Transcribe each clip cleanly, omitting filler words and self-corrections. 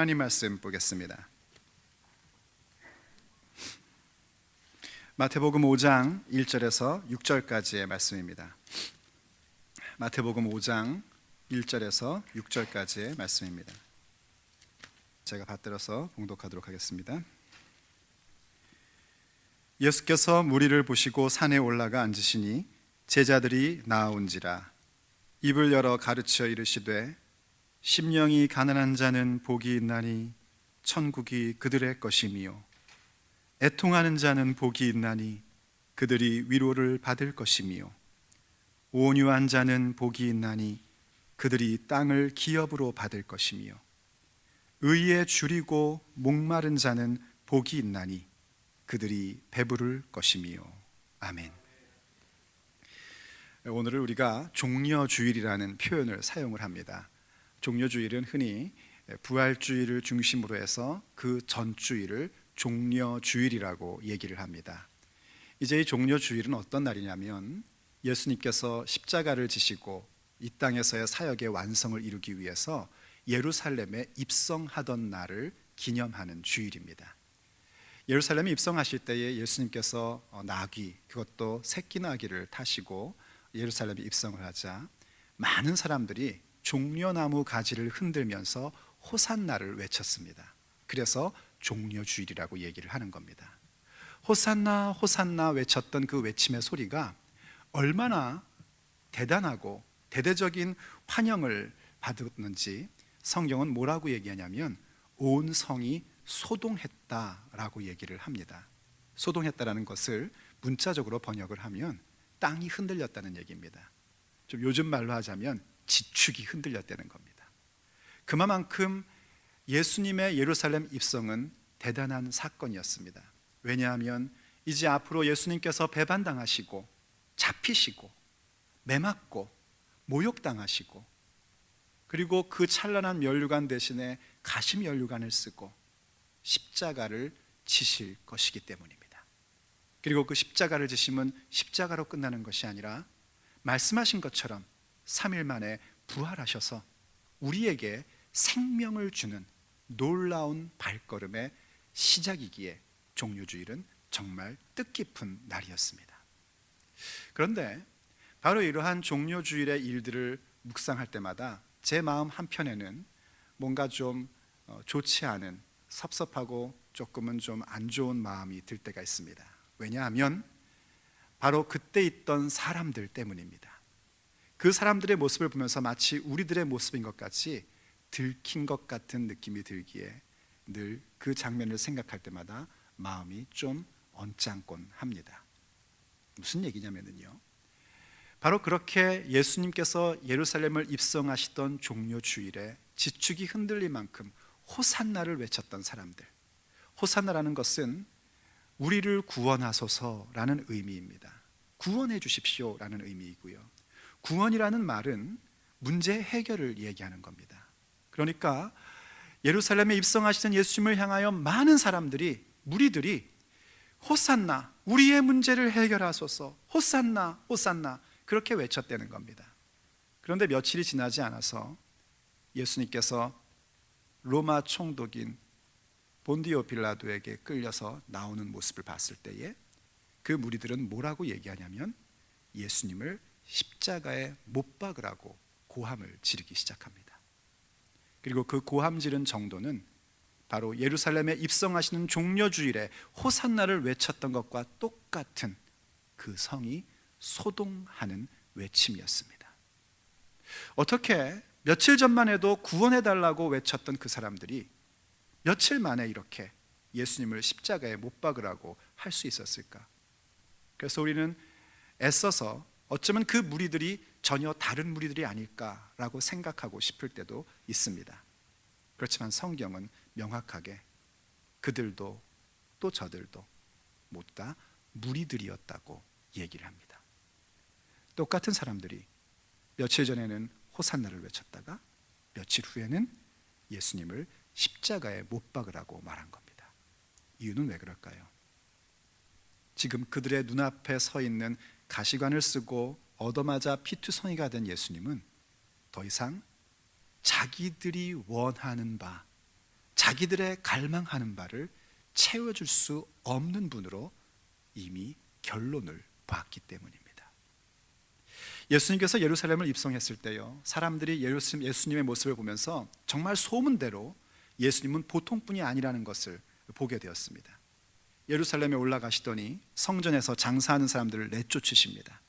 하나님 말씀 보겠습니다. 마태복음 5장 1절에서 6절까지의 말씀입니다. 마태복음 5장 1절에서 6절까지의 말씀입니다. 제가 받들어서 봉독하도록 하겠습니다. 예수께서 무리를 보시고 산에 올라가 앉으시니 제자들이 나아온지라. 입을 열어 가르쳐 이르시되 심령이 가난한 자는 복이 있나니 천국이 그들의 것이미요, 애통하는 자는 복이 있나니 그들이 위로를 받을 것이미요, 온유한 자는 복이 있나니 그들이 땅을 기업으로 받을 것이미요, 의에 줄이고 목마른 자는 복이 있나니 그들이 배부를 것이미요. 아멘. 오늘을 우리가 종려주일이라는 표현을 사용을 합니다. 종려주일은 흔히 부활주일을 중심으로 해서 그 전주일을 종려주일이라고 얘기를 합니다. 이제 이 종려주일은 어떤 날이냐면 예수님께서 십자가를 지시고 이 땅에서의 사역의 완성을 이루기 위해서 예루살렘에 입성하던 날을 기념하는 주일입니다. 예루살렘에 입성하실 때에 예수님께서 나귀, 그것도 새끼 나귀를 타시고 예루살렘에 입성을 하자 많은 사람들이 종려나무 가지를 흔들면서 호산나를 외쳤습니다. 그래서 종려주일이라고 얘기를 하는 겁니다. 호산나 호산나 외쳤던 그 외침의 소리가 얼마나 대단하고 대대적인 환영을 받았는지 성경은 뭐라고 얘기하냐면 온 성이 소동했다라고 얘기를 합니다. 소동했다라는 것을 문자적으로 번역을 하면 땅이 흔들렸다는 얘기입니다. 좀 요즘 말로 하자면 지축이 흔들렸다는 겁니다. 그만큼 예수님의 예루살렘 입성은 대단한 사건이었습니다. 왜냐하면 이제 앞으로 예수님께서 배반당하시고 잡히시고 매맞고 모욕당하시고 그리고 그 찬란한 면류관 대신에 가시 면류관을 쓰고 십자가를 지실 것이기 때문입니다. 그리고 그 십자가를 지심은 십자가로 끝나는 것이 아니라 말씀하신 것처럼 3일 만에 부활하셔서 우리에게 생명을 주는 놀라운 발걸음의 시작이기에 종려주일은 정말 뜻깊은 날이었습니다. 그런데 바로 이러한 종려주일의 일들을 묵상할 때마다 제 마음 한편에는 뭔가 좀 좋지 않은, 섭섭하고 조금은 좀 안 좋은 마음이 들 때가 있습니다. 왜냐하면 바로 그때 있던 사람들 때문입니다. 그 사람들의 모습을 보면서 마치 우리들의 모습인 것 같이 들킨 것 같은 느낌이 들기에 늘 그 장면을 생각할 때마다 마음이 좀 언짢곤 합니다. 무슨 얘기냐면요, 바로 그렇게 예수님께서 예루살렘을 입성하시던 종려주일에 지축이 흔들릴 만큼 호산나를 외쳤던 사람들, 호산나라는 것은 우리를 구원하소서라는 의미입니다. 구원해 주십시오라는 의미이고요, 구원이라는 말은 문제 해결을 얘기하는 겁니다. 그러니까 예루살렘에 입성하시는 예수님을 향하여 많은 사람들이, 무리들이 호산나, 우리의 문제를 해결하소서, 호산나, 호산나 그렇게 외쳤다는 겁니다. 그런데 며칠이 지나지 않아서 예수님께서 로마 총독인 본디오 빌라도에게 끌려서 나오는 모습을 봤을 때에 그 무리들은 뭐라고 얘기하냐면 예수님을 십자가에 못 박으라고 고함을 지르기 시작합니다. 그리고 그 고함 지른 정도는 바로 예루살렘에 입성하시는 종려주일에 호산나를 외쳤던 것과 똑같은 그 성이 소동하는 외침이었습니다. 어떻게 며칠 전만 해도 구원해달라고 외쳤던 그 사람들이 며칠 만에 이렇게 예수님을 십자가에 못 박으라고 할 수 있었을까? 그래서 우리는 애써서 어쩌면 그 무리들이 전혀 다른 무리들이 아닐까라고 생각하고 싶을 때도 있습니다. 그렇지만 성경은 명확하게 그들도 또 저들도 모두 다 무리들이었다고 얘기를 합니다. 똑같은 사람들이 며칠 전에는 호산나를 외쳤다가 며칠 후에는 예수님을 십자가에 못 박으라고 말한 겁니다. 이유는 왜 그럴까요? 지금 그들의 눈앞에 서 있는 가시관을 쓰고 얻어맞아 피투성이가 된 예수님은 더 이상 자기들이 원하는 바, 자기들의 갈망하는 바를 채워줄 수 없는 분으로 이미 결론을 봤기 때문입니다. 예수님께서 예루살렘을 입성했을 때요, 사람들이 예수님의 모습을 보면서 정말 소문대로 예수님은 보통 분이 아니라는 것을 보게 되었습니다. 예루살렘에 올라가시더니 성전에서 장사하는 사람들을 내쫓으십니다.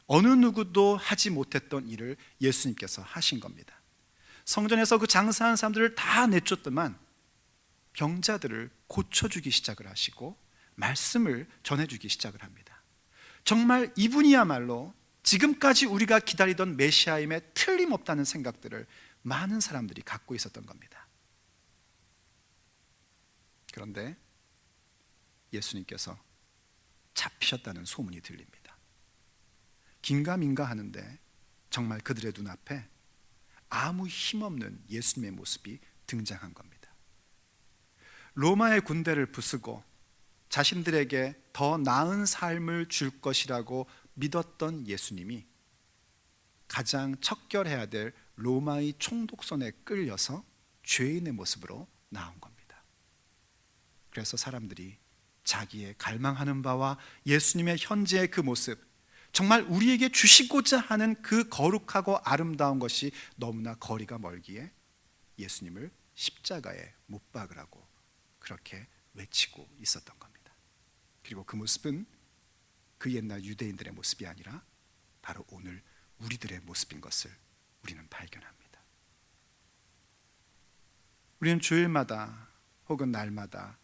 어느 누구도 하지 못했던 일을 예수님께서 하신 겁니다. 성전에서 그 장사하는 사람들을 다 내쫓더만 병자들을 고쳐주기 시작을 하시고 말씀을 전해주기 시작을 합니다. 정말 이분이야말로 지금까지 우리가 기다리던 메시아임에 틀림없다는 생각들을 많은 사람들이 갖고 있었던 겁니다. 그런데 예수님께서 잡히셨다는 소문이 들립니다. 긴가민가 하는데 정말 그들의 눈앞에 아무 힘없는 예수님의 모습이 등장한 겁니다. 로마의 군대를 부수고 자신들에게 더 나은 삶을 줄 것이라고 믿었던 예수님이 가장 척결해야 될 로마의 총독선에 끌려서 죄인의 모습으로 나온 겁니다. 그래서 사람들이 자기의 갈망하는 바와 예수님의 현재의 그 모습, 정말 우리에게 주시고자 하는 그 거룩하고 아름다운 것이 너무나 거리가 멀기에 예수님을 십자가에 못 박으라고 그렇게 외치고 있었던 겁니다. 그리고 그 모습은 그 옛날 유대인들의 모습이 아니라 바로 오늘 우리들의 모습인 것을 우리는 발견합니다. 우리는 주일마다 혹은 날마다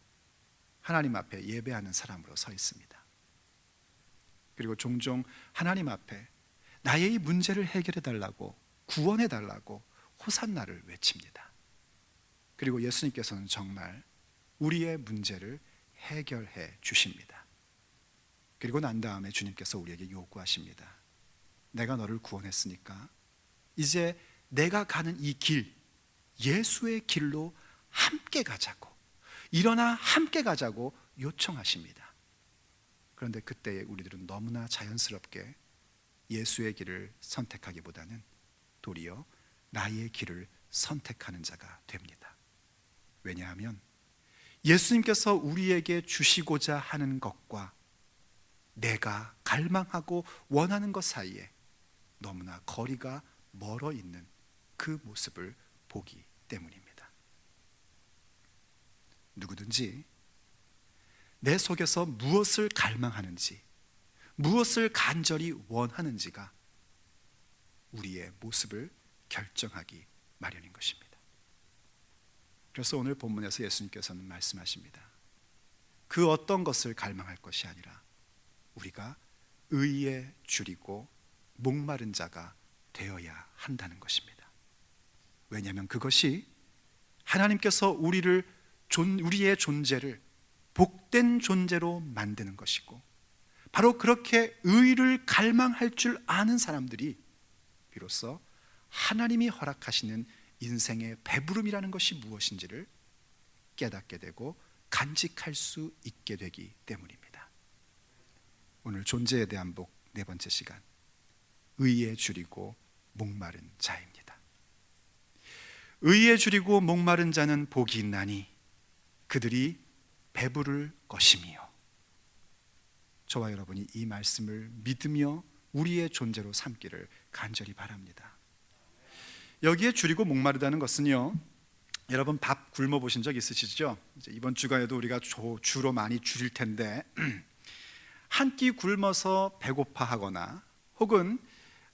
하나님 앞에 예배하는 사람으로 서 있습니다. 그리고 종종 하나님 앞에 나의 이 문제를 해결해 달라고, 구원해 달라고 호산나를 외칩니다. 그리고 예수님께서는 정말 우리의 문제를 해결해 주십니다. 그리고 난 다음에 주님께서 우리에게 요구하십니다. 내가 너를 구원했으니까 이제 내가 가는 이 길, 예수의 길로 함께 가자고, 일어나 함께 가자고 요청하십니다. 그런데 그때에 우리들은 너무나 자연스럽게 예수의 길을 선택하기보다는 도리어 나의 길을 선택하는 자가 됩니다. 왜냐하면 예수님께서 우리에게 주시고자 하는 것과 내가 갈망하고 원하는 것 사이에 너무나 거리가 멀어 있는 그 모습을 보기 때문입니다. 누구든지 내 속에서 무엇을 갈망하는지, 무엇을 간절히 원하는지가 우리의 모습을 결정하기 마련인 것입니다. 그래서 오늘 본문에서 예수님께서는 말씀하십니다. 그 어떤 것을 갈망할 것이 아니라 우리가 의에 줄이고 목마른 자가 되어야 한다는 것입니다. 왜냐하면 그것이 하나님께서 우리의 존재를 복된 존재로 만드는 것이고, 바로 그렇게 의를 갈망할 줄 아는 사람들이 비로소 하나님이 허락하시는 인생의 배부름이라는 것이 무엇인지를 깨닫게 되고 간직할 수 있게 되기 때문입니다. 오늘 존재에 대한 복 네 번째 시간, 의에 줄이고 목마른 자입니다. 의에 줄이고 목마른 자는 복이 있나니 그들이 배부를 것이며. 저와 여러분이 이 말씀을 믿으며 우리의 존재로 삼기를 간절히 바랍니다. 여기에 줄이고 목마르다는 것은요, 여러분 밥 굶어 보신 적 있으시죠? 이제 이번 주간에도 우리가 주로 많이 줄일 텐데 한 끼 굶어서 배고파하거나 혹은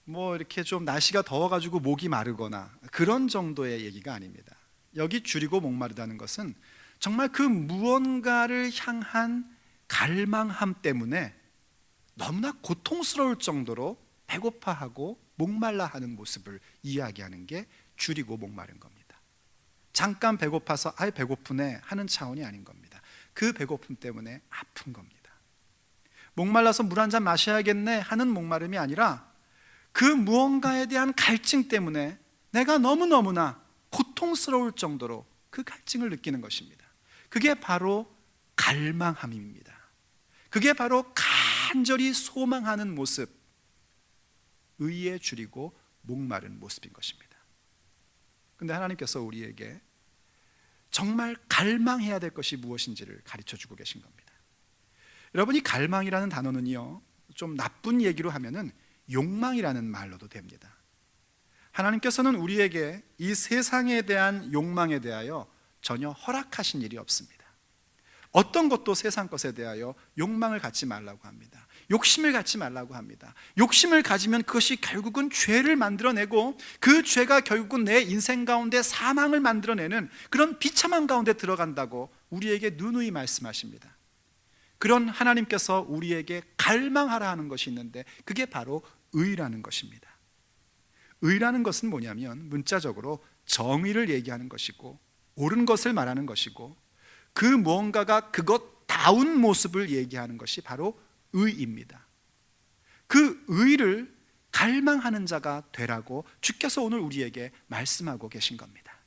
뭐 이렇게 좀 날씨가 더워가지고 목이 마르거나 그런 정도의 얘기가 아닙니다. 여기 줄이고 목마르다는 것은 정말 그 무언가를 향한 갈망함 때문에 너무나 고통스러울 정도로 배고파하고 목말라하는 모습을 이야기하는 게 줄이고 목마른 겁니다. 잠깐 배고파서 아이 배고프네 하는 차원이 아닌 겁니다. 그 배고픔 때문에 아픈 겁니다. 목말라서 물 한 잔 마셔야겠네 하는 목마름이 아니라 그 무언가에 대한 갈증 때문에 내가 너무너무나 고통스러울 정도로 그 갈증을 느끼는 것입니다. 그게 바로 갈망함입니다. 그게 바로 간절히 소망하는 모습, 의에 줄이고 목마른 모습인 것입니다. 그런데 하나님께서 우리에게 정말 갈망해야 될 것이 무엇인지를 가르쳐 주고 계신 겁니다. 여러분이 갈망이라는 단어는요, 좀 나쁜 얘기로 하면은 욕망이라는 말로도 됩니다. 하나님께서는 우리에게 이 세상에 대한 욕망에 대하여 전혀 허락하신 일이 없습니다. 어떤 것도 세상 것에 대하여 욕망을 갖지 말라고 합니다. 욕심을 갖지 말라고 합니다. 욕심을 가지면 그것이 결국은 죄를 만들어내고 그 죄가 결국은 내 인생 가운데 사망을 만들어내는 그런 비참한 가운데 들어간다고 우리에게 누누이 말씀하십니다. 그런 하나님께서 우리에게 갈망하라 하는 것이 있는데 그게 바로 의라는 것입니다. 의라는 것은 뭐냐면 문자적으로 정의를 얘기하는 것이고 옳은 것을 말하는 것이고 그 무언가가 그것다운 모습을 얘기하는 것이 바로 의입니다. 그 의를 갈망하는 자가 되라고 주께서 오늘 우리에게 말씀하고 계신 겁니다.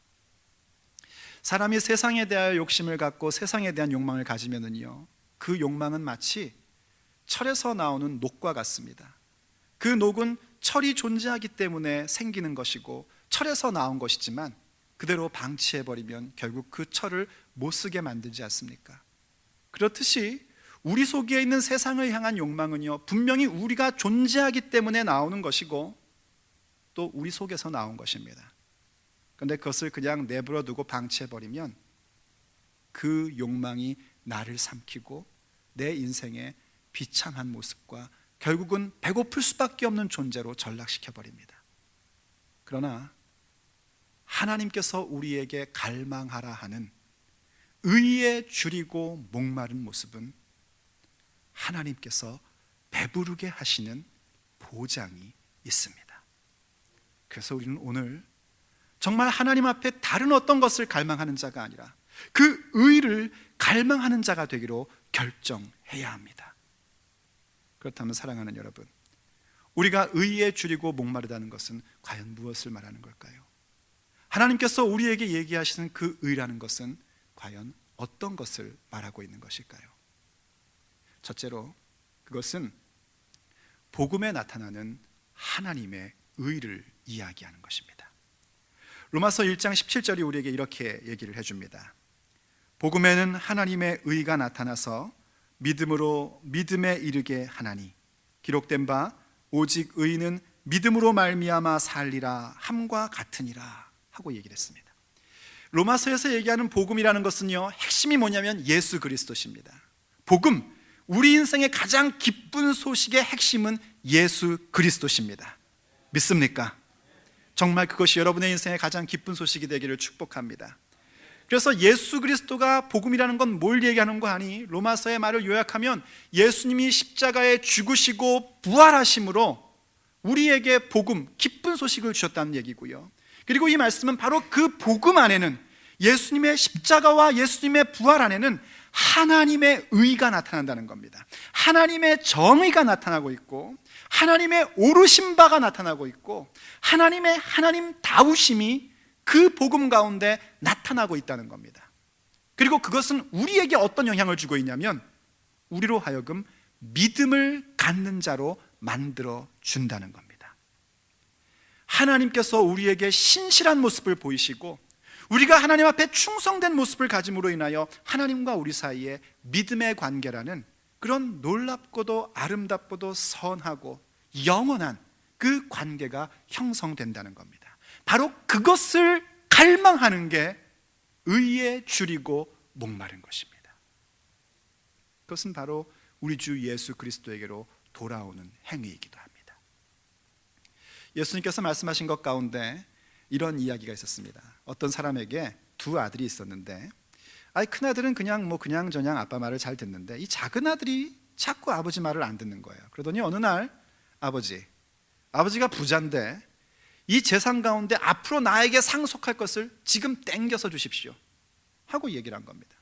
사람이 세상에 대하여 욕심을 갖고 세상에 대한 욕망을 가지면은요, 그 욕망은 마치 철에서 나오는 녹과 같습니다. 그 녹은 철이 존재하기 때문에 생기는 것이고 철에서 나온 것이지만 그대로 방치해버리면 결국 그 철을 못 쓰게 만들지 않습니까? 그렇듯이 우리 속에 있는 세상을 향한 욕망은요, 분명히 우리가 존재하기 때문에 나오는 것이고 또 우리 속에서 나온 것입니다. 그런데 그것을 그냥 내버려 두고 방치해버리면 그 욕망이 나를 삼키고 내 인생의 비참한 모습과 결국은 배고플 수밖에 없는 존재로 전락시켜버립니다. 그러나 하나님께서 우리에게 갈망하라 하는 의에 줄이고 목마른 모습은 하나님께서 배부르게 하시는 보장이 있습니다. 그래서 우리는 오늘 정말 하나님 앞에 다른 어떤 것을 갈망하는 자가 아니라 그 의를 갈망하는 자가 되기로 결정해야 합니다. 그렇다면 사랑하는 여러분, 우리가 의에 줄이고 목마르다는 것은 과연 무엇을 말하는 걸까요? 하나님께서 우리에게 얘기하시는 그 의라는 것은 과연 어떤 것을 말하고 있는 것일까요? 첫째로 그것은 복음에 나타나는 하나님의 의를 이야기하는 것입니다. 로마서 1장 17절이 우리에게 이렇게 얘기를 해줍니다. 복음에는 하나님의 의가 나타나서 믿음으로 믿음에 이르게 하나니 기록된 바 오직 의인은 믿음으로 말미암아 살리라 함과 같으니라 하고 얘기를 했습니다. 로마서에서 얘기하는 복음이라는 것은요, 핵심이 뭐냐면 예수 그리스도십니다. 복음, 우리 인생의 가장 기쁜 소식의 핵심은 예수 그리스도십니다. 믿습니까? 정말 그것이 여러분의 인생의 가장 기쁜 소식이 되기를 축복합니다. 그래서 예수 그리스도가 복음이라는 건 뭘 얘기하는 거 아니? 로마서의 말을 요약하면 예수님이 십자가에 죽으시고 부활하심으로 우리에게 복음, 기쁜 소식을 주셨다는 얘기고요. 그리고 이 말씀은 바로 그 복음 안에는, 예수님의 십자가와 예수님의 부활 안에는 하나님의 의가 나타난다는 겁니다. 하나님의 정의가 나타나고 있고 하나님의 오르신 바가 나타나고 있고 하나님 다우심이 그 복음 가운데 나타나고 있다는 겁니다. 그리고 그것은 우리에게 어떤 영향을 주고 있냐면 우리로 하여금 믿음을 갖는 자로 만들어 준다는 겁니다. 하나님께서 우리에게 신실한 모습을 보이시고 우리가 하나님 앞에 충성된 모습을 가짐으로 인하여 하나님과 우리 사이에 믿음의 관계라는 그런 놀랍고도 아름답고도 선하고 영원한 그 관계가 형성된다는 겁니다. 바로 그것을 갈망하는 게 의에 줄이고 목마른 것입니다. 그것은 바로 우리 주 예수 그리스도에게로 돌아오는 행위이기도 합니다. 예수님께서 말씀하신 것 가운데 이런 이야기가 있었습니다. 어떤 사람에게 두 아들이 있었는데 큰 아들은 그냥저냥 아빠 말을 잘 듣는데 이 작은 아들이 자꾸 아버지 말을 안 듣는 거예요. 그러더니 어느 날 아버지가 부자인데 이 재산 가운데 앞으로 나에게 상속할 것을 지금 땡겨서 주십시오 하고 얘기를 한 겁니다.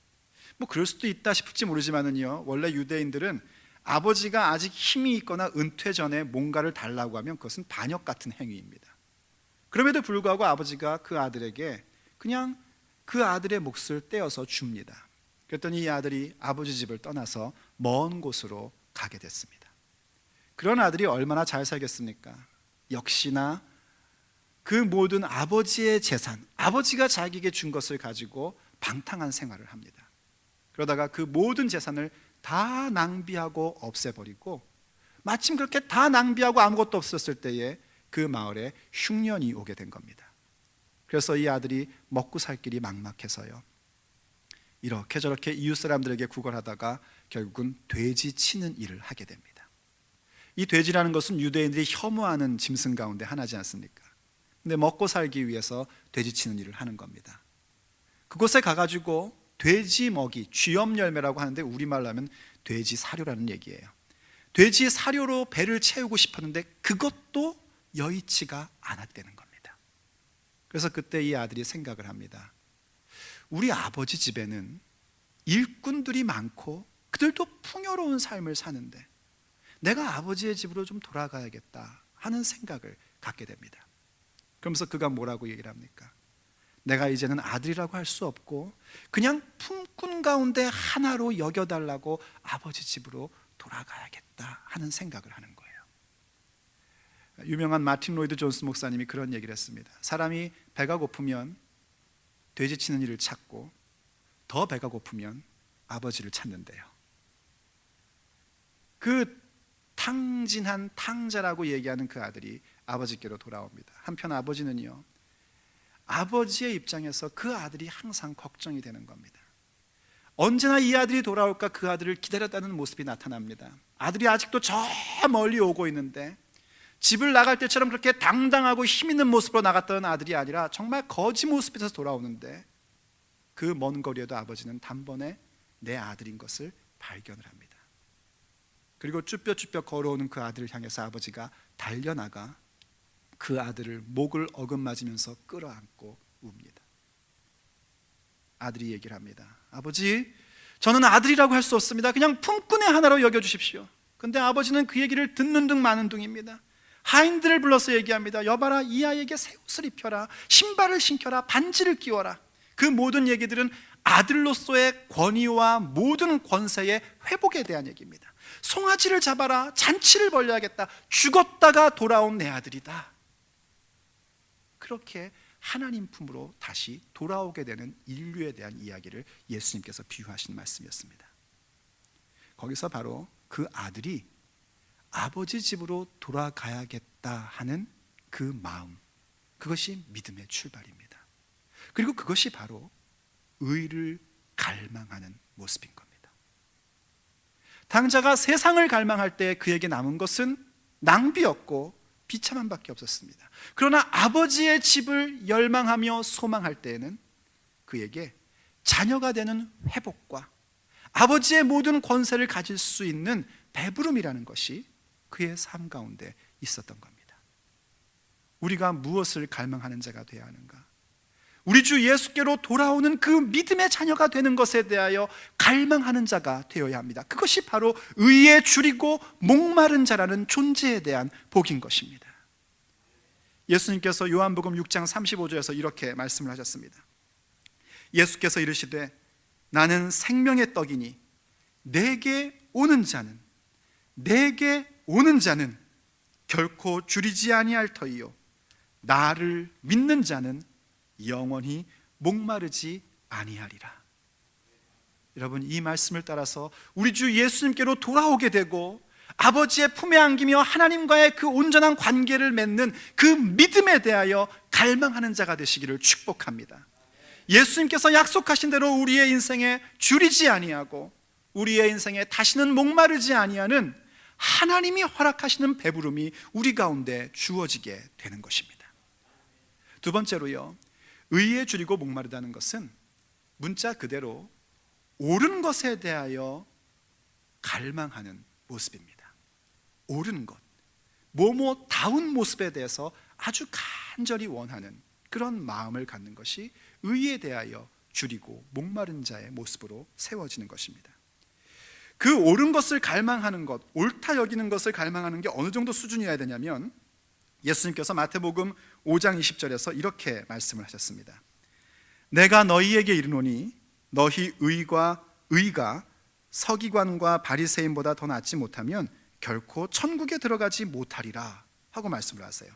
그럴 수도 있다 싶을지 모르지만은요, 원래 유대인들은 아버지가 아직 힘이 있거나 은퇴 전에 뭔가를 달라고 하면 그것은 반역 같은 행위입니다. 그럼에도 불구하고 아버지가 그 아들에게 그냥 그 아들의 몫을 떼어서 줍니다. 그랬더니 이 아들이 아버지 집을 떠나서 먼 곳으로 가게 됐습니다. 그런 아들이 얼마나 잘 살겠습니까? 역시나 그 모든 아버지의 재산, 아버지가 자기에게 준 것을 가지고 방탕한 생활을 합니다. 그러다가 그 모든 재산을 다 낭비하고 없애버리고, 마침 그렇게 다 낭비하고 아무것도 없었을 때에 그 마을에 흉년이 오게 된 겁니다. 그래서 이 아들이 먹고 살 길이 막막해서요, 이렇게 저렇게 이웃 사람들에게 구걸하다가 결국은 돼지 치는 일을 하게 됩니다. 이 돼지라는 것은 유대인들이 혐오하는 짐승 가운데 하나지 않습니까? 근데 먹고 살기 위해서 돼지 치는 일을 하는 겁니다. 그곳에 가가지고 돼지 먹이, 쥐염 열매라고 하는데 우리말로 하면 돼지 사료라는 얘기예요. 돼지 사료로 배를 채우고 싶었는데 그것도 여의치가 않았다는 겁니다. 그래서 그때 이 아들이 생각을 합니다. 우리 아버지 집에는 일꾼들이 많고 그들도 풍요로운 삶을 사는데 내가 아버지의 집으로 좀 돌아가야겠다 하는 생각을 갖게 됩니다. 그러면서 그가 뭐라고 얘기를 합니까? 내가 이제는 아들이라고 할 수 없고 그냥 품꾼 가운데 하나로 여겨달라고 아버지 집으로 돌아가야겠다 하는 생각을 하는 거예요. 유명한 마틴 로이드 존스 목사님이 그런 얘기를 했습니다. 사람이 배가 고프면 돼지 치는 일을 찾고 더 배가 고프면 아버지를 찾는데요. 그 탕진한 탕자라고 얘기하는 그 아들이 아버지께로 돌아옵니다. 한편 아버지는요, 아버지의 입장에서 그 아들이 항상 걱정이 되는 겁니다. 언제나 이 아들이 돌아올까 그 아들을 기다렸다는 모습이 나타납니다. 아들이 아직도 저 멀리 오고 있는데 집을 나갈 때처럼 그렇게 당당하고 힘 있는 모습으로 나갔던 아들이 아니라 정말 거지 모습에서 돌아오는데 그 먼 거리에도 아버지는 단번에 내 아들인 것을 발견을 합니다. 그리고 쭈뼛쭈뼛 걸어오는 그 아들을 향해서 아버지가 달려나가 그 아들을 목을 어긋맞으면서 끌어안고 웁니다. 아들이 얘기를 합니다. 아버지, 저는 아들이라고 할 수 없습니다. 그냥 품꾼의 하나로 여겨주십시오. 근데 아버지는 그 얘기를 듣는 둥 마는 둥입니다. 하인들을 불러서 얘기합니다. 여봐라, 이 아이에게 새 옷을 입혀라, 신발을 신겨라, 반지를 끼워라. 그 모든 얘기들은 아들로서의 권위와 모든 권세의 회복에 대한 얘기입니다. 송아지를 잡아라, 잔치를 벌려야겠다, 죽었다가 돌아온 내 아들이다. 그렇게 하나님 품으로 다시 돌아오게 되는 인류에 대한 이야기를 예수님께서 비유하신 말씀이었습니다. 거기서 바로 그 아들이 아버지 집으로 돌아가야겠다 하는 그 마음, 그것이 믿음의 출발입니다. 그리고 그것이 바로 의를 갈망하는 모습인 겁니다. 당자가 세상을 갈망할 때 그에게 남은 것은 낭비였고 비참함밖에 없었습니다. 그러나 아버지의 집을 열망하며 소망할 때에는 그에게 자녀가 되는 회복과 아버지의 모든 권세를 가질 수 있는 배부름이라는 것이 그의 삶 가운데 있었던 겁니다. 우리가 무엇을 갈망하는 자가 되어야 하는가? 우리 주 예수께로 돌아오는 그 믿음의 자녀가 되는 것에 대하여 갈망하는 자가 되어야 합니다. 그것이 바로 의에 줄이고 목마른 자라는 존재에 대한 복인 것입니다. 예수님께서 요한복음 6장 35절에서 이렇게 말씀을 하셨습니다. 예수께서 이르시되 나는 생명의 떡이니 내게 오는 자는 결코 줄이지 아니할 터이요 나를 믿는 자는 영원히 목마르지 아니하리라. 여러분, 이 말씀을 따라서 우리 주 예수님께로 돌아오게 되고 아버지의 품에 안기며 하나님과의 그 온전한 관계를 맺는 그 믿음에 대하여 갈망하는 자가 되시기를 축복합니다. 예수님께서 약속하신 대로 우리의 인생에 줄이지 아니하고 우리의 인생에 다시는 목마르지 아니하는 하나님이 허락하시는 배부름이 우리 가운데 주어지게 되는 것입니다. 두 번째로요, 의에 줄이고 목마르다는 것은 문자 그대로 옳은 것에 대하여 갈망하는 모습입니다. 옳은 것, 뭐뭐다운 모습에 대해서 아주 간절히 원하는 그런 마음을 갖는 것이 의에 대하여 줄이고 목마른 자의 모습으로 세워지는 것입니다. 그 옳은 것을 갈망하는 것, 옳다 여기는 것을 갈망하는 게 어느 정도 수준이어야 되냐면 예수님께서 마태복음 5장 20절에서 이렇게 말씀을 하셨습니다. 내가 너희에게 이르노니 너희 의가 서기관과 바리새인보다 더 낫지 못하면 결코 천국에 들어가지 못하리라 하고 말씀을 하세요.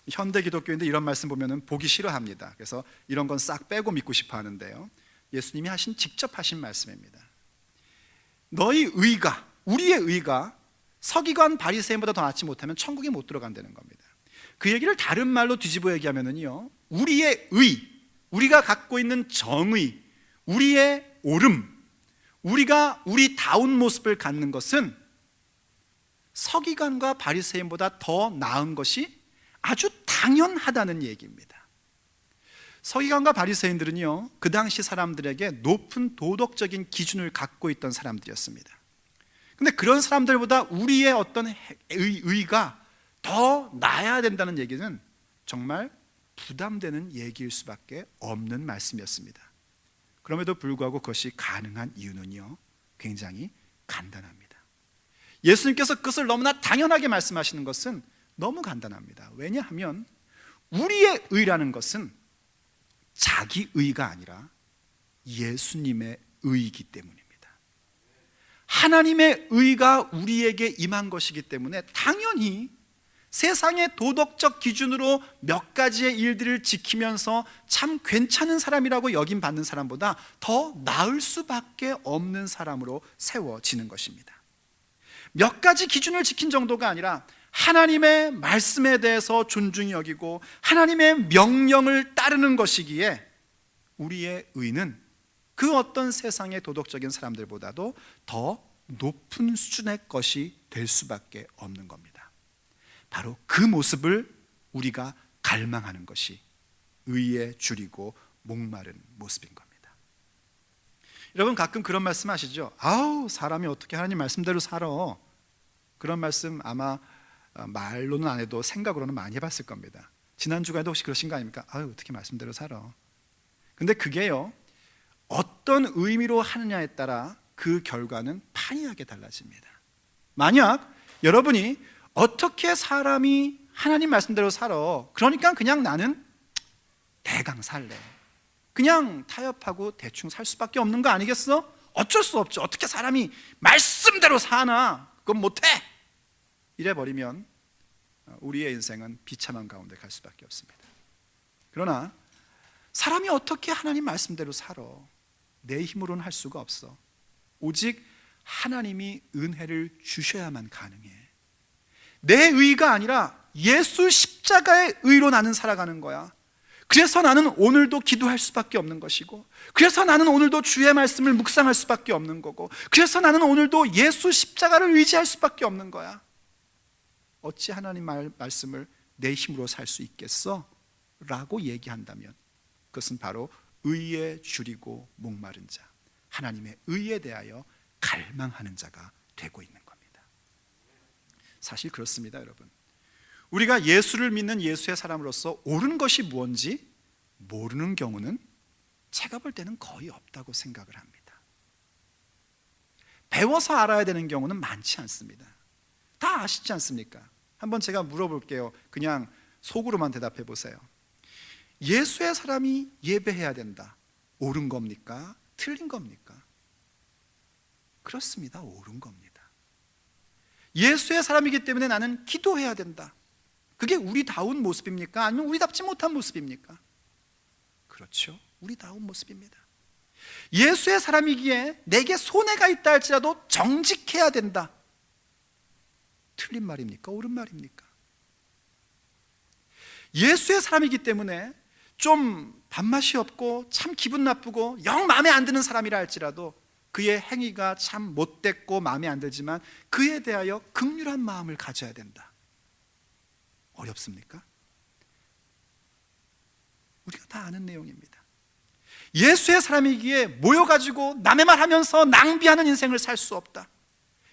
현대 기독교인들 이런 말씀 보면 보기 싫어합니다. 그래서 이런 건 싹 빼고 믿고 싶어 하는데요, 예수님이 직접 하신 말씀입니다. 너희 의가, 우리의 의가 서기관 바리새인보다 더 낫지 못하면 천국에 못 들어간다는 겁니다. 그 얘기를 다른 말로 뒤집어 얘기하면은요, 우리의 의, 우리가 갖고 있는 정의, 우리의 옳음, 우리가 우리다운 모습을 갖는 것은 서기관과 바리새인보다 더 나은 것이 아주 당연하다는 얘기입니다. 서기관과 바리새인들은요, 그 당시 사람들에게 높은 도덕적인 기준을 갖고 있던 사람들이었습니다. 근데 그런 사람들보다 우리의 어떤 의가 더 나아야 된다는 얘기는 정말 부담되는 얘기일 수밖에 없는 말씀이었습니다. 그럼에도 불구하고 그것이 가능한 이유는요, 굉장히 간단합니다. 예수님께서 그것을 너무나 당연하게 말씀하시는 것은 너무 간단합니다. 왜냐하면 우리의 의라는 것은 자기 의가 아니라 예수님의 의이기 때문입니다. 하나님의 의가 우리에게 임한 것이기 때문에 당연히 세상의 도덕적 기준으로 몇 가지의 일들을 지키면서 참 괜찮은 사람이라고 여김받는 사람보다 더 나을 수밖에 없는 사람으로 세워지는 것입니다. 몇 가지 기준을 지킨 정도가 아니라 하나님의 말씀에 대해서 존중히 여기고 하나님의 명령을 따르는 것이기에 우리의 의는 그 어떤 세상의 도덕적인 사람들보다도 더 높은 수준의 것이 될 수밖에 없는 겁니다. 바로 그 모습을 우리가 갈망하는 것이 의에 줄이고 목마른 모습인 겁니다. 여러분 가끔 그런 말씀 하시죠? 아우, 사람이 어떻게 하나님 말씀대로 살아. 그런 말씀 아마 말로는 안 해도 생각으로는 많이 해봤을 겁니다. 지난주간에도 혹시 그러신 거 아닙니까? 아유, 어떻게 말씀대로 살아. 근데 그게요, 어떤 의미로 하느냐에 따라 그 결과는 판이하게 달라집니다. 만약 여러분이 어떻게 사람이 하나님 말씀대로 살아, 그러니까 그냥 나는 대강 살래, 그냥 타협하고 대충 살 수밖에 없는 거 아니겠어? 어쩔 수 없죠. 어떻게 사람이 말씀대로 사나, 그건 못해, 이래버리면 우리의 인생은 비참한 가운데 갈 수밖에 없습니다. 그러나 사람이 어떻게 하나님 말씀대로 살아, 내 힘으로는 할 수가 없어. 오직 하나님이 은혜를 주셔야만 가능해. 내 의가 아니라 예수 십자가의 의로 나는 살아가는 거야. 그래서 나는 오늘도 기도할 수밖에 없는 것이고, 그래서 나는 오늘도 주의 말씀을 묵상할 수밖에 없는 거고, 그래서 나는 오늘도 예수 십자가를 의지할 수밖에 없는 거야. 어찌 하나님 말씀을 내 힘으로 살 수 있겠어? 라고 얘기한다면 그것은 바로 의에 줄이고 목마른 자, 하나님의 의에 대하여 갈망하는 자가 되고 있는 겁니다. 사실 그렇습니다, 여러분. 우리가 예수를 믿는 예수의 사람으로서 옳은 것이 무엇인지 모르는 경우는 제가 볼 때는 거의 없다고 생각을 합니다. 배워서 알아야 되는 경우는 많지 않습니다. 다 아시지 않습니까? 한번 제가 물어볼게요. 그냥 속으로만 대답해 보세요. 예수의 사람이 예배해야 된다, 옳은 겁니까? 틀린 겁니까? 그렇습니다. 옳은 겁니다. 예수의 사람이기 때문에 나는 기도해야 된다, 그게 우리다운 모습입니까? 아니면 우리답지 못한 모습입니까? 그렇죠, 우리다운 모습입니다. 예수의 사람이기에 내게 손해가 있다 할지라도 정직해야 된다, 틀린 말입니까? 옳은 말입니까? 예수의 사람이기 때문에 좀 밥맛이 없고 참 기분 나쁘고 영 마음에 안 드는 사람이라 할지라도 그의 행위가 참 못됐고 마음에 안 들지만 그에 대하여 긍휼한 마음을 가져야 된다. 어렵습니까? 우리가 다 아는 내용입니다. 예수의 사람이기에 모여가지고 남의 말 하면서 낭비하는 인생을 살 수 없다.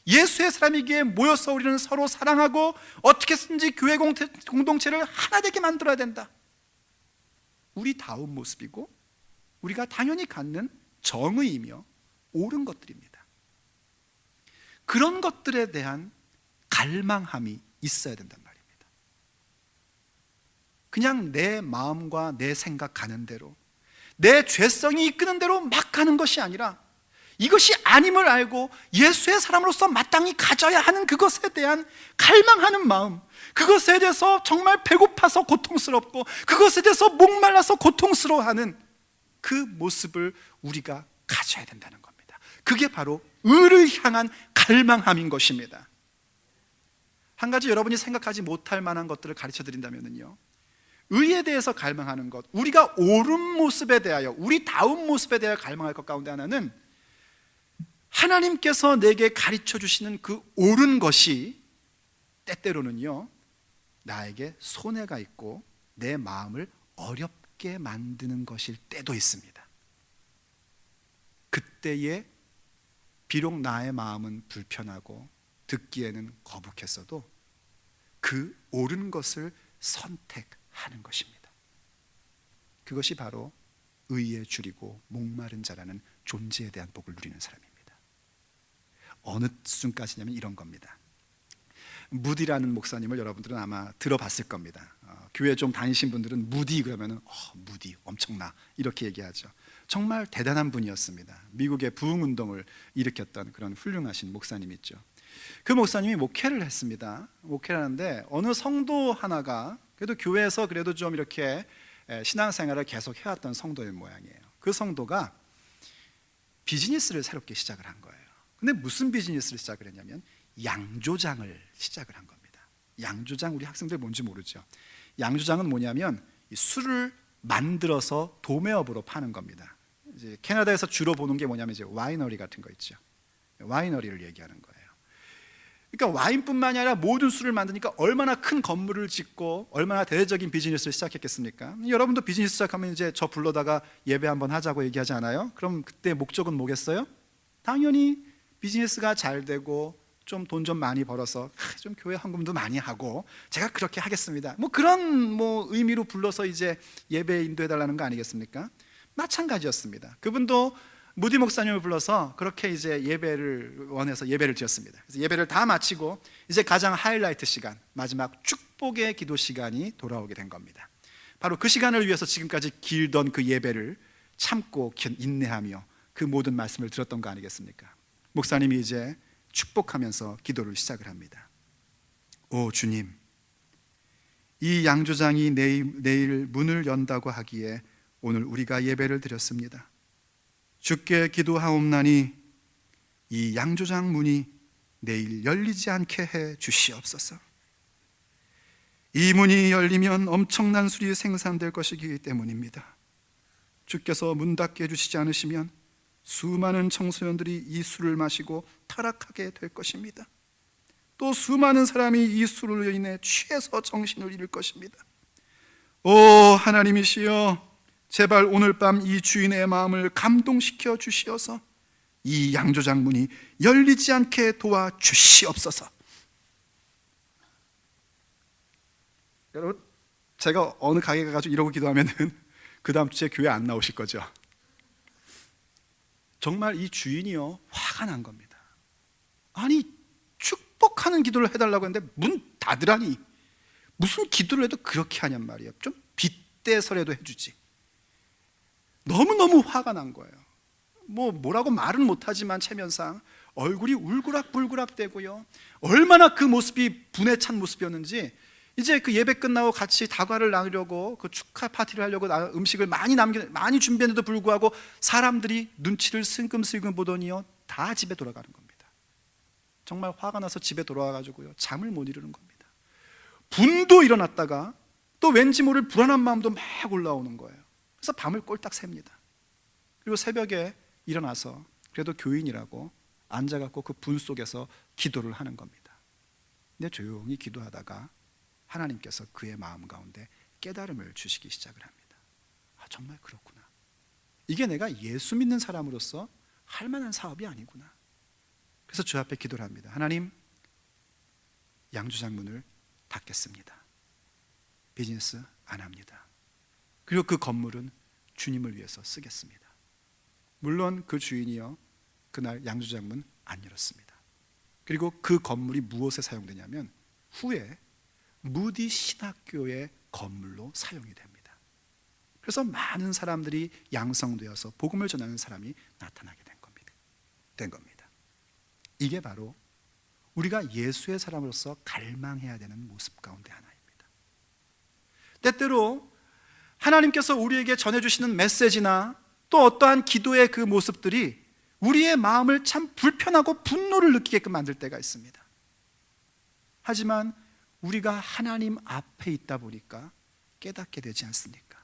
예수의 사람이기에 모여서 우리는 서로 사랑하고 어떻게든지 교회 공동체를 하나 되게 만들어야 된다. 우리다운 모습이고 우리가 당연히 갖는 정의이며 옳은 것들입니다. 그런 것들에 대한 갈망함이 있어야 된단 말입니다. 그냥 내 마음과 내 생각 가는 대로, 내 죄성이 이끄는 대로 막 가는 것이 아니라 이것이 아님을 알고 예수의 사람으로서 마땅히 가져야 하는 그것에 대한 갈망하는 마음, 그것에 대해서 정말 배고파서 고통스럽고 그것에 대해서 목말라서 고통스러워하는 그 모습을 우리가 가져야 된다는 겁니다. 그게 바로 의를 향한 갈망함인 것입니다. 한 가지 여러분이 생각하지 못할 만한 것들을 가르쳐 드린다면요, 의에 대해서 갈망하는 것, 우리가 옳은 모습에 대하여, 우리다운 모습에 대하여 갈망할 것 가운데 하나는 하나님께서 내게 가르쳐 주시는 그 옳은 것이 때때로는요 나에게 손해가 있고 내 마음을 어렵게 만드는 것일 때도 있습니다. 그때에 비록 나의 마음은 불편하고 듣기에는 거북했어도 그 옳은 것을 선택하는 것입니다. 그것이 바로 의에 줄이고 목마른 자라는 존재에 대한 복을 누리는 사람입니다. 어느 수준까지냐면 이런 겁니다. 무디라는 목사님을 여러분들은 아마 들어봤을 겁니다. 교회 좀 다니신 분들은 무디 그러면은 무디 엄청나 이렇게 얘기하죠. 정말 대단한 분이었습니다. 미국의 부흥운동을 일으켰던 그런 훌륭하신 목사님 있죠. 그 목사님이 목회를 했습니다. 목회를 하는데 어느 성도 하나가 그래도 교회에서 그래도 좀 이렇게 신앙생활을 계속 해왔던 성도의 모양이에요. 그 성도가 비즈니스를 새롭게 시작을 한 거예요. 근데 무슨 비즈니스를 시작을 했냐면 양조장을 시작을 한 겁니다. 양조장, 우리 학생들 뭔지 모르죠. 양조장은 뭐냐면 술을 만들어서 도매업으로 파는 겁니다. 이제 캐나다에서 주로 보는 게 뭐냐면 이제 와이너리 같은 거 있죠. 와이너리를 얘기하는 거예요. 그러니까 와인뿐만이 아니라 모든 술을 만드니까 얼마나 큰 건물을 짓고 얼마나 대대적인 비즈니스를 시작했겠습니까? 여러분도 비즈니스 시작하면 이제 저 불러다가 예배 한번 하자고 얘기하지 않아요? 그럼 그때 목적은 뭐겠어요? 당연히 비즈니스가 잘 되고 좀 돈 좀 많이 벌어서 좀 교회 헌금도 많이 하고 제가 그렇게 하겠습니다. 뭐 그런 의미로 불러서 이제 예배 인도해 달라는 거 아니겠습니까? 마찬가지였습니다. 그분도 무디 목사님을 불러서 그렇게 이제 예배를 원해서 예배를 드렸습니다. 그래서 예배를 다 마치고 이제 가장 하이라이트 시간, 마지막 축복의 기도 시간이 돌아오게 된 겁니다. 바로 그 시간을 위해서 지금까지 길던 그 예배를 참고 인내하며 그 모든 말씀을 들었던 거 아니겠습니까? 목사님이 이제 축복하면서 기도를 시작을 합니다. 오 주님, 이 양조장이 내일 문을 연다고 하기에 오늘 우리가 예배를 드렸습니다. 주께 기도하옵나니 이 양조장 문이 내일 열리지 않게 해 주시옵소서. 이 문이 열리면 엄청난 술이 생산될 것이기 때문입니다. 주께서 문 닫게 해주시지 않으시면 수많은 청소년들이 이 술을 마시고 타락하게 될 것입니다. 또 수많은 사람이 이 술로 인해 취해서 정신을 잃을 것입니다. 오 하나님이시여, 제발 오늘 밤 이 주인의 마음을 감동시켜 주시어서 이 양조장 문이 열리지 않게 도와주시옵소서. 여러분, 제가 어느 가게 가가지고 이러고 기도하면은 그 다음 주에 교회 안 나오실 거죠. 정말 이 주인이요 화가 난 겁니다. 아니 축복하는 기도를 해달라고 했는데 문 닫으라니, 무슨 기도를 해도 그렇게 하냔 말이에요. 좀 빗대서라도 해주지. 너무너무 화가 난 거예요. 뭐라고 말은 못하지만 체면상 얼굴이 울그락불그락 되고요, 얼마나 그 모습이 분에 찬 모습이었는지 이제 그 예배 끝나고 같이 다과를 나누려고 그 축하 파티를 하려고 음식을 많이 준비했는데도 불구하고 사람들이 눈치를 슬금슬금 보더니요 다 집에 돌아가는 겁니다. 정말 화가 나서 집에 돌아와가지고요 잠을 못 이루는 겁니다. 분도 일어났다가 또 왠지 모를 불안한 마음도 막 올라오는 거예요. 그래서 밤을 꼴딱 셉니다. 그리고 새벽에 일어나서 그래도 교인이라고 앉아갖고 그 분 속에서 기도를 하는 겁니다. 근데 조용히 기도하다가 하나님께서 그의 마음 가운데 깨달음을 주시기 시작을 합니다. 아, 정말 그렇구나. 이게 내가 예수 믿는 사람으로서 할 만한 사업이 아니구나. 그래서 주 앞에 기도를 합니다. 하나님, 양조장 문을 닫겠습니다. 비즈니스 안 합니다. 그리고 그 건물은 주님을 위해서 쓰겠습니다. 물론 그 주인이요 그날 양조장 문 안 열었습니다. 그리고 그 건물이 무엇에 사용되냐면 후에 무디 신학교의 건물로 사용이 됩니다. 그래서 많은 사람들이 양성되어서 복음을 전하는 사람이 나타나게 된 겁니다. 이게 바로 우리가 예수의 사람으로서 갈망해야 되는 모습 가운데 하나입니다. 때때로 하나님께서 우리에게 전해주시는 메시지나 또 어떠한 기도의 그 모습들이 우리의 마음을 참 불편하고 분노를 느끼게끔 만들 때가 있습니다. 하지만 우리가 하나님 앞에 있다 보니까 깨닫게 되지 않습니까?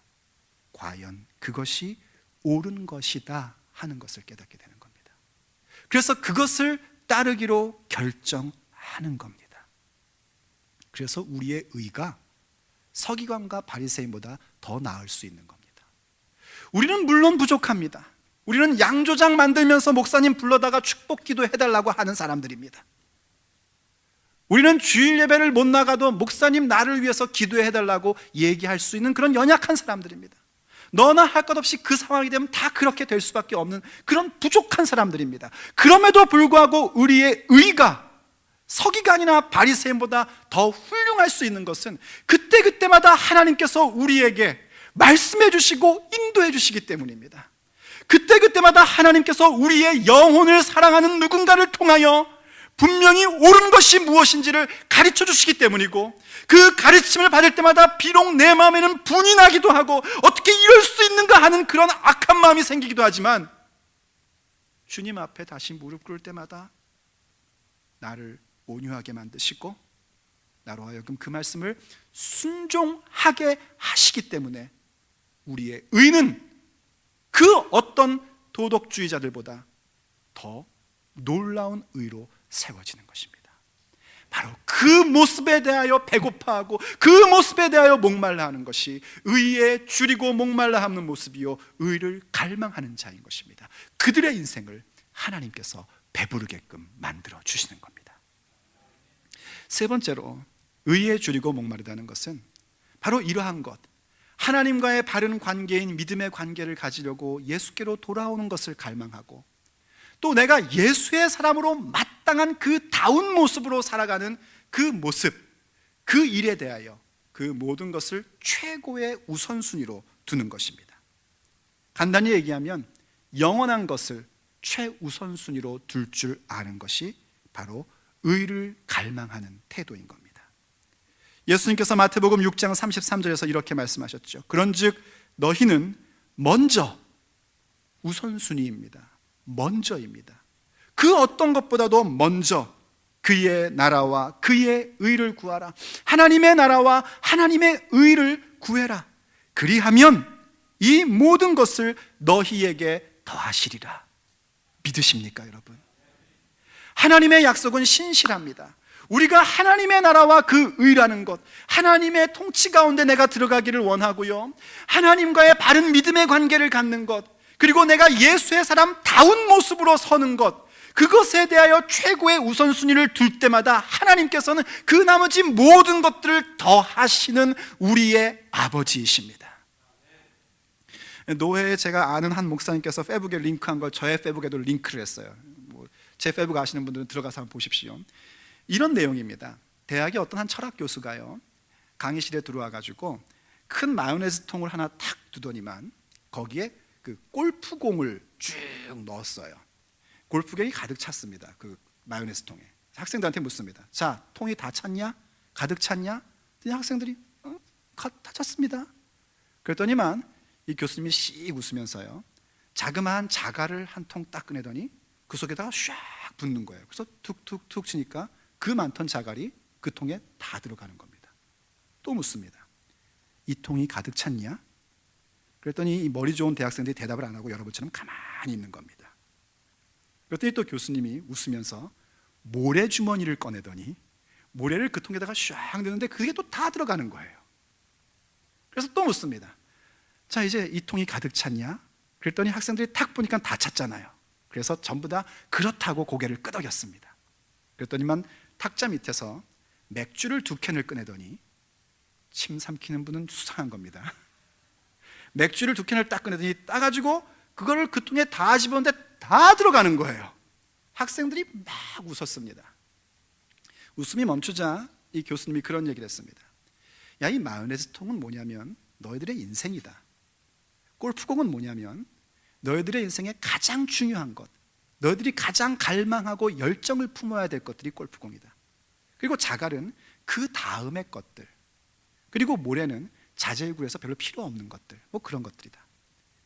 과연 그것이 옳은 것이다 하는 것을 깨닫게 되는 겁니다. 그래서 그것을 따르기로 결정하는 겁니다. 그래서 우리의 의가 서기관과 바리새인보다 더 나을 수 있는 겁니다. 우리는 물론 부족합니다. 우리는 양조장 만들면서 목사님 불러다가 축복 기도 해달라고 하는 사람들입니다. 우리는 주일 예배를 못 나가도 목사님 나를 위해서 기도해달라고 얘기할 수 있는 그런 연약한 사람들입니다. 너나 할 것 없이 그 상황이 되면 다 그렇게 될 수밖에 없는 그런 부족한 사람들입니다. 그럼에도 불구하고 우리의 의가 서기관이나 바리새인보다 더 훌륭할 수 있는 것은 그때그때마다 하나님께서 우리에게 말씀해 주시고 인도해 주시기 때문입니다. 그때그때마다 하나님께서 우리의 영혼을 사랑하는 누군가를 통하여 분명히 옳은 것이 무엇인지를 가르쳐 주시기 때문이고, 그 가르침을 받을 때마다 비록 내 마음에는 분이 나기도 하고 어떻게 이럴 수 있는가 하는 그런 악한 마음이 생기기도 하지만, 주님 앞에 다시 무릎 꿇을 때마다 나를 온유하게 만드시고 나로 하여금 그 말씀을 순종하게 하시기 때문에 우리의 의는 그 어떤 도덕주의자들보다 더 놀라운 의로 세워지는 것입니다. 바로 그 모습에 대하여 배고파하고 그 모습에 대하여 목말라 하는 것이 의에 줄이고 목말라 하는 모습이요, 의를 갈망하는 자인 것입니다. 그들의 인생을 하나님께서 배부르게끔 만들어 주시는 겁니다. 세 번째로, 의에 줄이고 목마르다는 것은 바로 이러한 것, 하나님과의 바른 관계인 믿음의 관계를 가지려고 예수께로 돌아오는 것을 갈망하고, 또 내가 예수의 사람으로 마땅한 그 다운 모습으로 살아가는 그 모습, 그 일에 대하여 그 모든 것을 최고의 우선순위로 두는 것입니다. 간단히 얘기하면 영원한 것을 최우선순위로 둘 줄 아는 것이 바로 의를 갈망하는 태도인 겁니다. 예수님께서 마태복음 6장 33절에서 이렇게 말씀하셨죠. 그런즉 너희는 먼저, 우선순위입니다. 먼저입니다. 그 어떤 것보다도 먼저 그의 나라와 그의 의를 구하라. 하나님의 나라와 하나님의 의를 구해라. 그리하면 이 모든 것을 너희에게 더하시리라. 믿으십니까, 여러분? 하나님의 약속은 신실합니다. 우리가 하나님의 나라와 그 의라는 것, 하나님의 통치 가운데 내가 들어가기를 원하고요, 하나님과의 바른 믿음의 관계를 갖는 것, 그리고 내가 예수의 사람다운 모습으로 서는 것, 그것에 대하여 최고의 우선순위를 둘 때마다 하나님께서는 그 나머지 모든 것들을 더하시는 우리의 아버지이십니다. 노회에 제가 아는 한 목사님께서 페북에 링크한 걸 저의 페북에도 링크를 했어요. 제 페북 아시는 분들은 들어가서 한번 보십시오. 이런 내용입니다. 대학의 어떤 한 철학 교수가요, 강의실에 들어와가지고 큰 마요네즈 통을 하나 탁 두더니만 거기에 그 골프공을 쭉 넣었어요. 골프공이 가득 찼습니다. 그 마요네즈 통에. 학생들한테 묻습니다. 자, 통이 다 찼냐? 가득 찼냐? 학생들이 다 찼습니다. 그랬더니만 이 교수님이 씩 웃으면서요, 자그마한 자갈을 한 통 딱 꺼내더니 그 속에다가 샥 붓는 거예요. 그래서 툭툭툭 치니까 그 많던 자갈이 그 통에 다 들어가는 겁니다. 또 묻습니다. 이 통이 가득 찼냐? 그랬더니 이 머리 좋은 대학생들이 대답을 안 하고 여러분처럼 가만히 있는 겁니다. 그랬더니 또 교수님이 웃으면서 모래주머니를 꺼내더니 모래를 그 통에다가 샥 넣는데 그게 또 다 들어가는 거예요. 그래서 또 묻습니다. 자, 이제 이 통이 가득 찼냐? 그랬더니 학생들이 탁 보니까 다 찼잖아요. 그래서 전부 다 그렇다고 고개를 끄덕였습니다. 그랬더니만 탁자 밑에서 맥주를 2캔을 꺼내더니, 침 삼키는 분은 수상한 겁니다. 맥주를 2캔을 딱 꺼내더니 따가지고 그거를 그 통에 다 집었는데 다 들어가는 거예요. 학생들이 막 웃었습니다. 웃음이 멈추자 이 교수님이 그런 얘기를 했습니다. 야, 이 마요네즈 통은 뭐냐면 너희들의 인생이다. 골프공은 뭐냐면 너희들의 인생에 가장 중요한 것, 너희들이 가장 갈망하고 열정을 품어야 될 것들이 골프공이다. 그리고 자갈은 그 다음의 것들, 그리고 모래는 자재를 구해서 별로 필요 없는 것들, 뭐 그런 것들이다.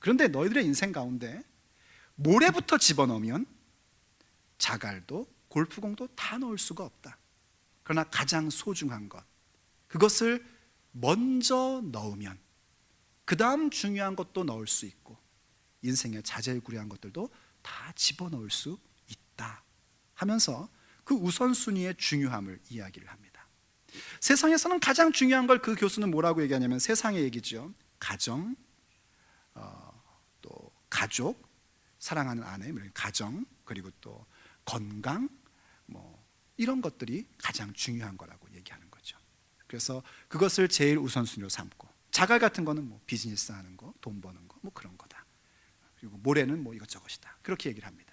그런데 너희들의 인생 가운데 모래부터 집어넣으면 자갈도 골프공도 다 넣을 수가 없다. 그러나 가장 소중한 것, 그것을 먼저 넣으면 그 다음 중요한 것도 넣을 수 있고 인생의 자질구레한 것들도 다 집어넣을 수 있다 하면서 그 우선순위의 중요함을 이야기를 합니다. 세상에서는 가장 중요한 걸 그 교수는 뭐라고 얘기하냐면 세상의 얘기죠. 가정, 또 가족, 사랑하는 아내, 가정, 그리고 또 건강, 이런 것들이 가장 중요한 거라고 얘기하는 거죠. 그래서 그것을 제일 우선순위로 삼고 자갈 같은 거는 비즈니스 하는 거, 돈 버는 거, 그런 거다. 그리고 모래는 이것저것이다. 그렇게 얘기를 합니다.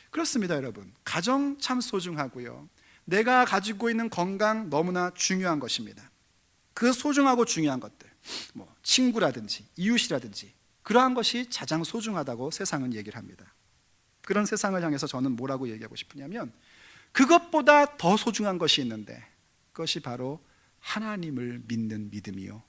그렇습니다, 여러분. 가정 참 소중하고요. 내가 가지고 있는 건강 너무나 중요한 것입니다. 그 소중하고 중요한 것들, 친구라든지 이웃이라든지 그러한 것이 가장 소중하다고 세상은 얘기를 합니다. 그런 세상을 향해서 저는 뭐라고 얘기하고 싶으냐면 그것보다 더 소중한 것이 있는데 그것이 바로 하나님을 믿는 믿음이요,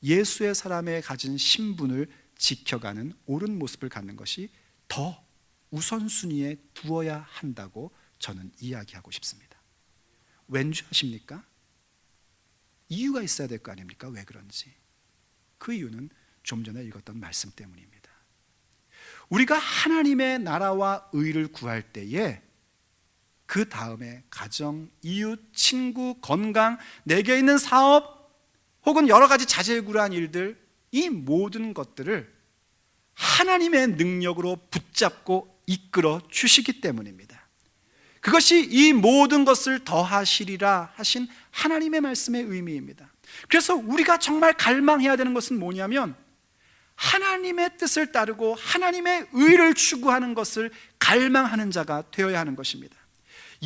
예수의 사람에 가진 신분을 지켜가는 옳은 모습을 갖는 것이 더 우선순위에 두어야 한다고 저는 이야기하고 싶습니다. 왠지 아십니까? 이유가 있어야 될 거 아닙니까? 왜 그런지. 그 이유는 좀 전에 읽었던 말씀 때문입니다. 우리가 하나님의 나라와 의를 구할 때에 그 다음에 가정, 이웃, 친구, 건강, 내게 있는 사업 혹은 여러 가지 자질구레한 일들, 이 모든 것들을 하나님의 능력으로 붙잡고 이끌어 주시기 때문입니다. 그것이 이 모든 것을 더하시리라 하신 하나님의 말씀의 의미입니다. 그래서 우리가 정말 갈망해야 되는 것은 뭐냐면 하나님의 뜻을 따르고 하나님의 의를 추구하는 것을 갈망하는 자가 되어야 하는 것입니다.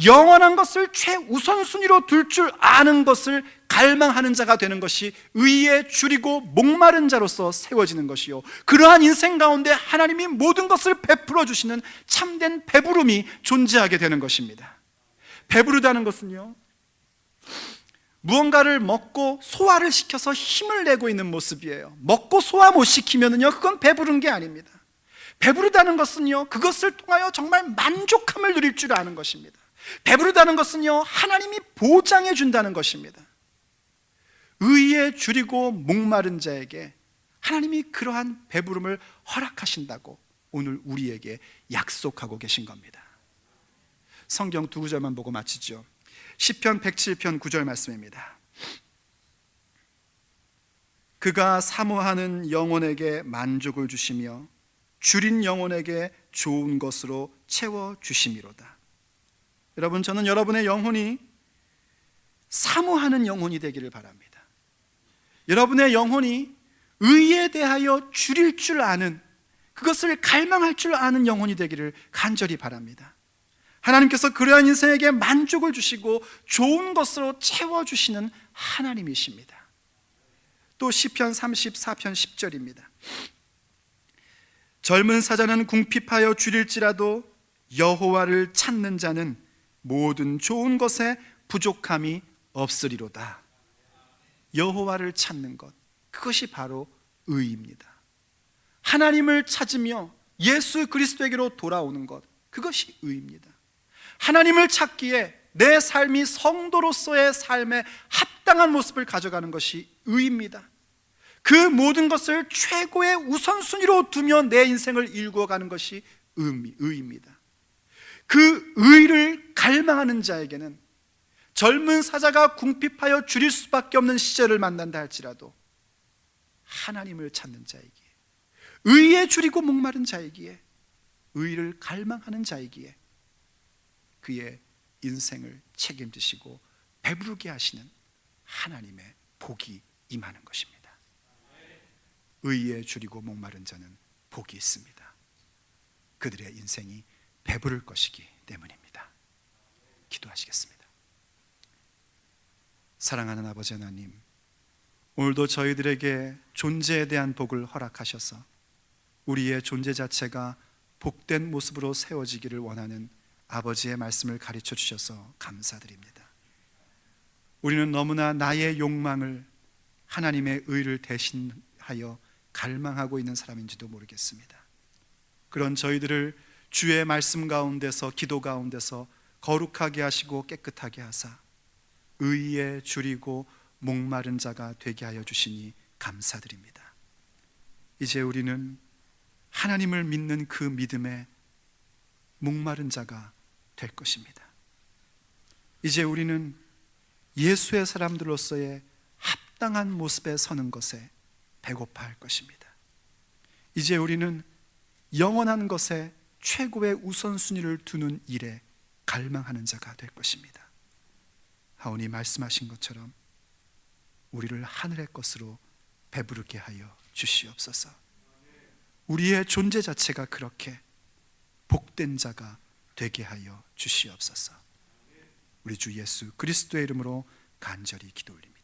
영원한 것을 최우선순위로 둘 줄 아는 것을 갈망하는 자가 되는 것이 의에 줄이고 목마른 자로서 세워지는 것이요, 그러한 인생 가운데 하나님이 모든 것을 베풀어 주시는 참된 배부름이 존재하게 되는 것입니다. 배부르다는 것은요, 무언가를 먹고 소화를 시켜서 힘을 내고 있는 모습이에요. 먹고 소화 못 시키면요, 그건 배부른 게 아닙니다. 배부르다는 것은요, 그것을 통하여 정말 만족함을 누릴 줄 아는 것입니다. 배부르다는 것은요, 하나님이 보장해 준다는 것입니다. 의에 줄이고 목마른 자에게 하나님이 그러한 배부름을 허락하신다고 오늘 우리에게 약속하고 계신 겁니다. 성경 두 구절만 보고 마치죠. 시편 107편 9절 말씀입니다. 그가 사모하는 영혼에게 만족을 주시며 줄인 영혼에게 좋은 것으로 채워주심이로다. 여러분, 저는 여러분의 영혼이 사모하는 영혼이 되기를 바랍니다. 여러분의 영혼이 의에 대하여 줄일 줄 아는, 그것을 갈망할 줄 아는 영혼이 되기를 간절히 바랍니다. 하나님께서 그러한 인생에게 만족을 주시고 좋은 것으로 채워주시는 하나님이십니다. 또 시편 34편 10절입니다. 젊은 사자는 궁핍하여 줄일지라도 여호와를 찾는 자는 모든 좋은 것에 부족함이 없으리로다. 여호와를 찾는 것, 그것이 바로 의입니다. 하나님을 찾으며 예수 그리스도에게로 돌아오는 것, 그것이 의입니다. 하나님을 찾기에 내 삶이 성도로서의 삶에 합당한 모습을 가져가는 것이 의입니다. 그 모든 것을 최고의 우선순위로 두며 내 인생을 일구어가는 것이 의입니다. 그 의를 갈망하는 자에게는 젊은 사자가 궁핍하여 줄일 수밖에 없는 시절을 만난다 할지라도 하나님을 찾는 자이기에, 의에 줄이고 목마른 자이기에, 의를 갈망하는 자이기에 그의 인생을 책임지시고 배부르게 하시는 하나님의 복이 임하는 것입니다. 의에 줄이고 목마른 자는 복이 있습니다. 그들의 인생이 배부를 것이기 때문입니다. 기도하시겠습니다. 사랑하는 아버지 하나님, 오늘도 저희들에게 존재에 대한 복을 허락하셔서 우리의 존재 자체가 복된 모습으로 세워지기를 원하는 아버지의 말씀을 가르쳐 주셔서 감사드립니다. 우리는 너무나 나의 욕망을 하나님의 의를 대신하여 갈망하고 있는 사람인지도 모르겠습니다. 그런 저희들을 주의 말씀 가운데서, 기도 가운데서 거룩하게 하시고 깨끗하게 하사 의에 줄이고 목마른 자가 되게 하여 주시니 감사드립니다. 이제 우리는 하나님을 믿는 그 믿음에 목마른 자가 될 것입니다. 이제 우리는 예수의 사람들로서의 합당한 모습에 서는 것에 배고파할 것입니다. 이제 우리는 영원한 것에 최고의 우선순위를 두는 일에 갈망하는 자가 될 것입니다. 하오니 말씀하신 것처럼 우리를 하늘의 것으로 배부르게 하여 주시옵소서. 우리의 존재 자체가 그렇게 복된 자가 되게 하여 주시옵소서. 우리 주 예수 그리스도의 이름으로 간절히 기도 올립니다.